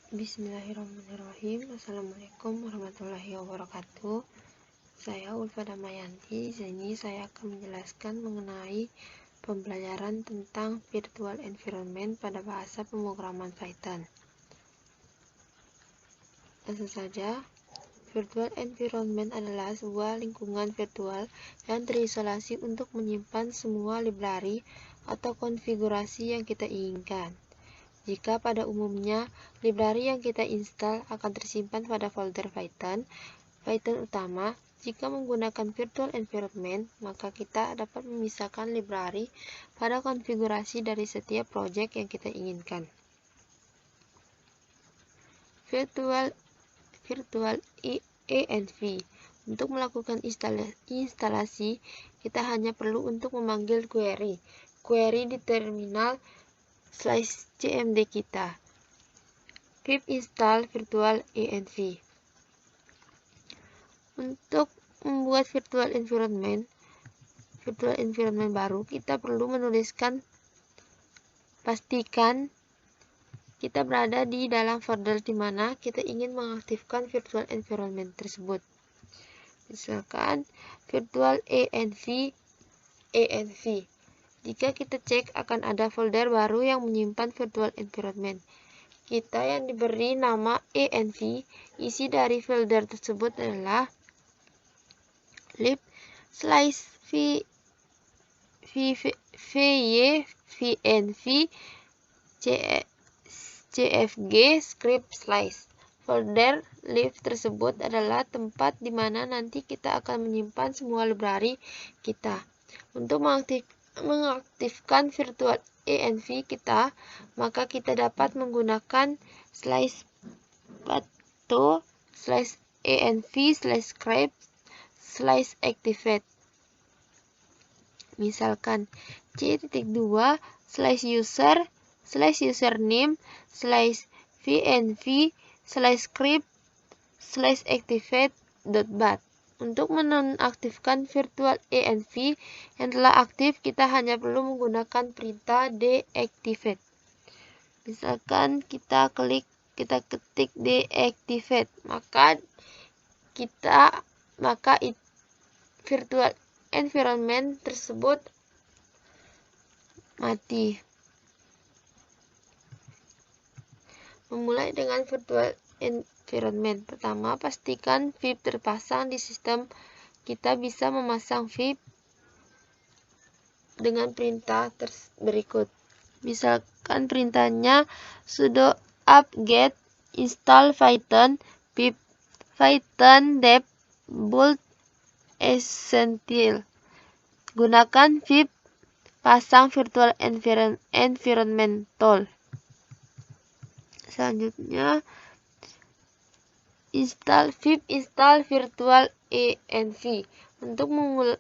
Bismillahirrahmanirrahim. Assalamualaikum warahmatullahi wabarakatuh. Saya Ulfa Damayanti. Di sini saya akan menjelaskan mengenai pembelajaran tentang virtual environment pada bahasa pemrograman Python. Langsung saja, virtual environment adalah sebuah lingkungan virtual yang terisolasi untuk menyimpan semua library atau konfigurasi yang kita inginkan. Jika pada umumnya, library yang kita install akan tersimpan pada folder Python utama, jika menggunakan virtual environment, maka kita dapat memisahkan library pada konfigurasi dari setiap project yang kita inginkan. Virtual env. Untuk melakukan instalasi, kita hanya perlu untuk memanggil query di terminal /cmd kita. Pip install virtual env. Untuk membuat virtual environment baru, kita perlu pastikan kita berada di dalam folder di mana kita ingin mengaktifkan virtual environment tersebut. Misalkan virtual env. Jika kita cek, akan ada folder baru yang menyimpan virtual environment kita yang diberi nama env. Isi dari folder tersebut adalah lib/vy vnv cfg script slice. Folder lib tersebut adalah tempat di mana nanti kita akan menyimpan semua library kita. Untuk mengaktifkan virtual env kita, maka kita dapat menggunakan /path/env/script/activate. Misalkan c2/user/username/vnv/script/activate.bat. Untuk menonaktifkan virtual env yang telah aktif, kita hanya perlu menggunakan perintah deactivate. Misalkan kita ketik deactivate, maka virtual environment tersebut mati. Memulai dengan virtual environment. Pertama, pastikan VIP terpasang di sistem. Kita bisa memasang VIP dengan perintah berikut. Misalkan perintahnya sudo apt-get install python pip python dev boot essential. Gunakan VIP pasang virtual environment tool. Selanjutnya, VIP install virtual env. Untuk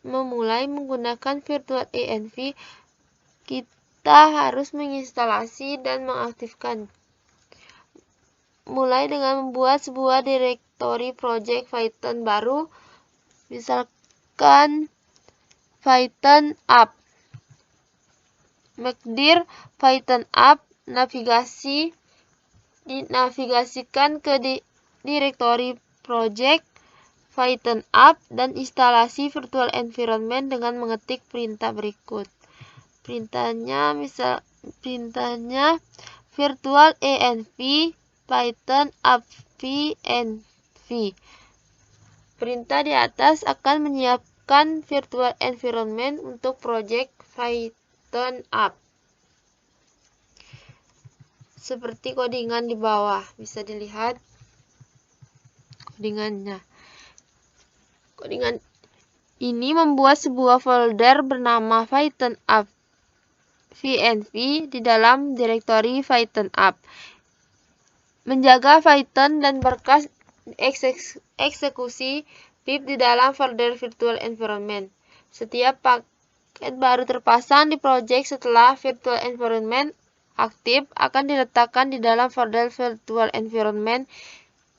memulai menggunakan virtual env, kita harus menginstalasi dan mengaktifkan. Mulai dengan membuat sebuah direktori project Python baru, misalkan Python app. Makdir Python app, dinavigasikan ke direktori project Python app dan instalasi virtual environment dengan mengetik perintah berikut. Perintahnya virtual env python app vnv. Perintah di atas akan menyiapkan virtual environment untuk project Python app. Seperti codingan di bawah, bisa dilihat codingannya. Codingan ini membuat sebuah folder bernama Python app vnv di dalam direktori Python app. Menjaga Python dan berkas eksekusi pip di dalam folder virtual environment. Setiap paket baru terpasang di project setelah virtual environment aktif akan diletakkan di dalam folder virtual environment.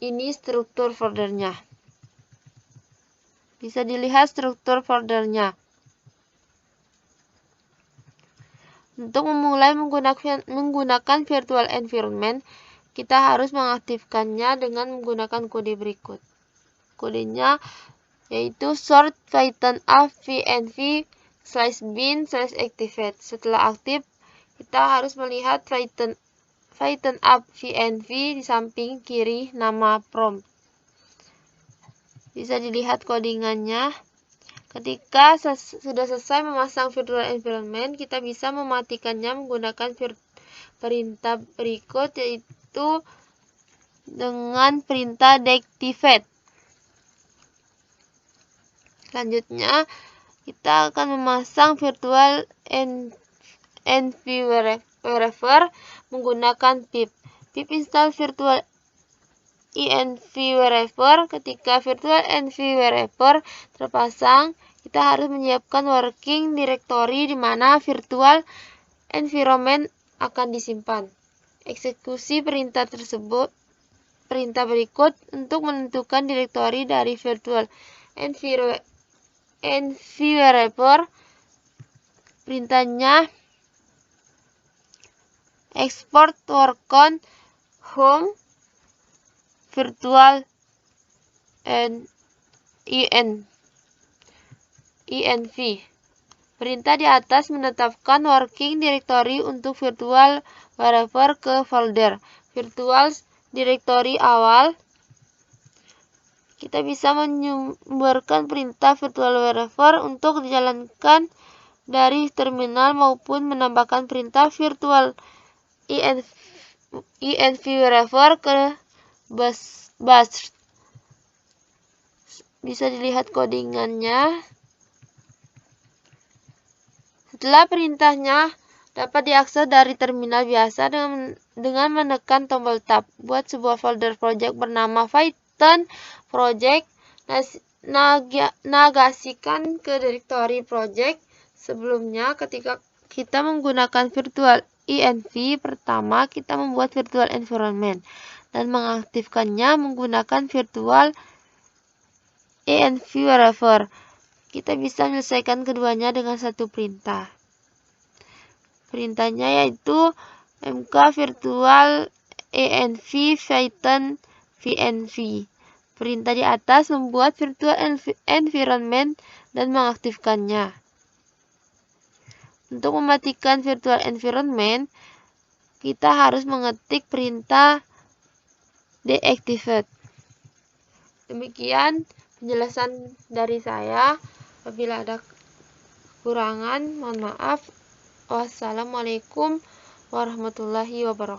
Ini struktur foldernya. Bisa dilihat struktur foldernya. Untuk memulai menggunakan virtual environment, kita harus mengaktifkannya dengan menggunakan kode berikut. Kodenya yaitu sort python up vnv /bin/activate. Setelah aktif, kita harus melihat python up vnv di samping kiri nama prompt. Bisa dilihat codingannya. Ketika sudah selesai memasang virtual environment, kita bisa mematikannya menggunakan perintah berikut, yaitu dengan perintah deactivate. Selanjutnya, kita akan memasang virtual env wherever menggunakan pip. Pip install virtual env wherever. Ketika virtual env wherever terpasang, kita harus menyiapkan working directory di mana virtual environment akan disimpan. Eksekusi perintah berikut untuk menentukan directory dari virtual env wherever. Perintahnya export workon home virtual env. Perintah di atas menetapkan working directory untuk virtual wherever ke folder virtual directory awal. Kita bisa menyumberkan perintah virtual wherever untuk dijalankan dari terminal maupun menambahkan perintah virtual env wherever ke bash. Bisa dilihat codingannya. Setelah perintahnya dapat diakses dari terminal biasa dengan menekan tombol tab. Buat sebuah folder project bernama Python project. Navigasikan ke directory project sebelumnya. Ketika kita menggunakan virtual env, pertama kita membuat virtual environment dan mengaktifkannya menggunakan virtual env wherever. Kita bisa menyelesaikan keduanya dengan satu perintah. Perintahnya yaitu mk virtual env python vnv. Perintah di atas membuat virtual environment dan mengaktifkannya. Untuk mematikan virtual environment, kita harus mengetik perintah deactivate. Demikian penjelasan dari saya. Apabila ada kekurangan, mohon maaf. Wassalamualaikum warahmatullahi wabarakatuh.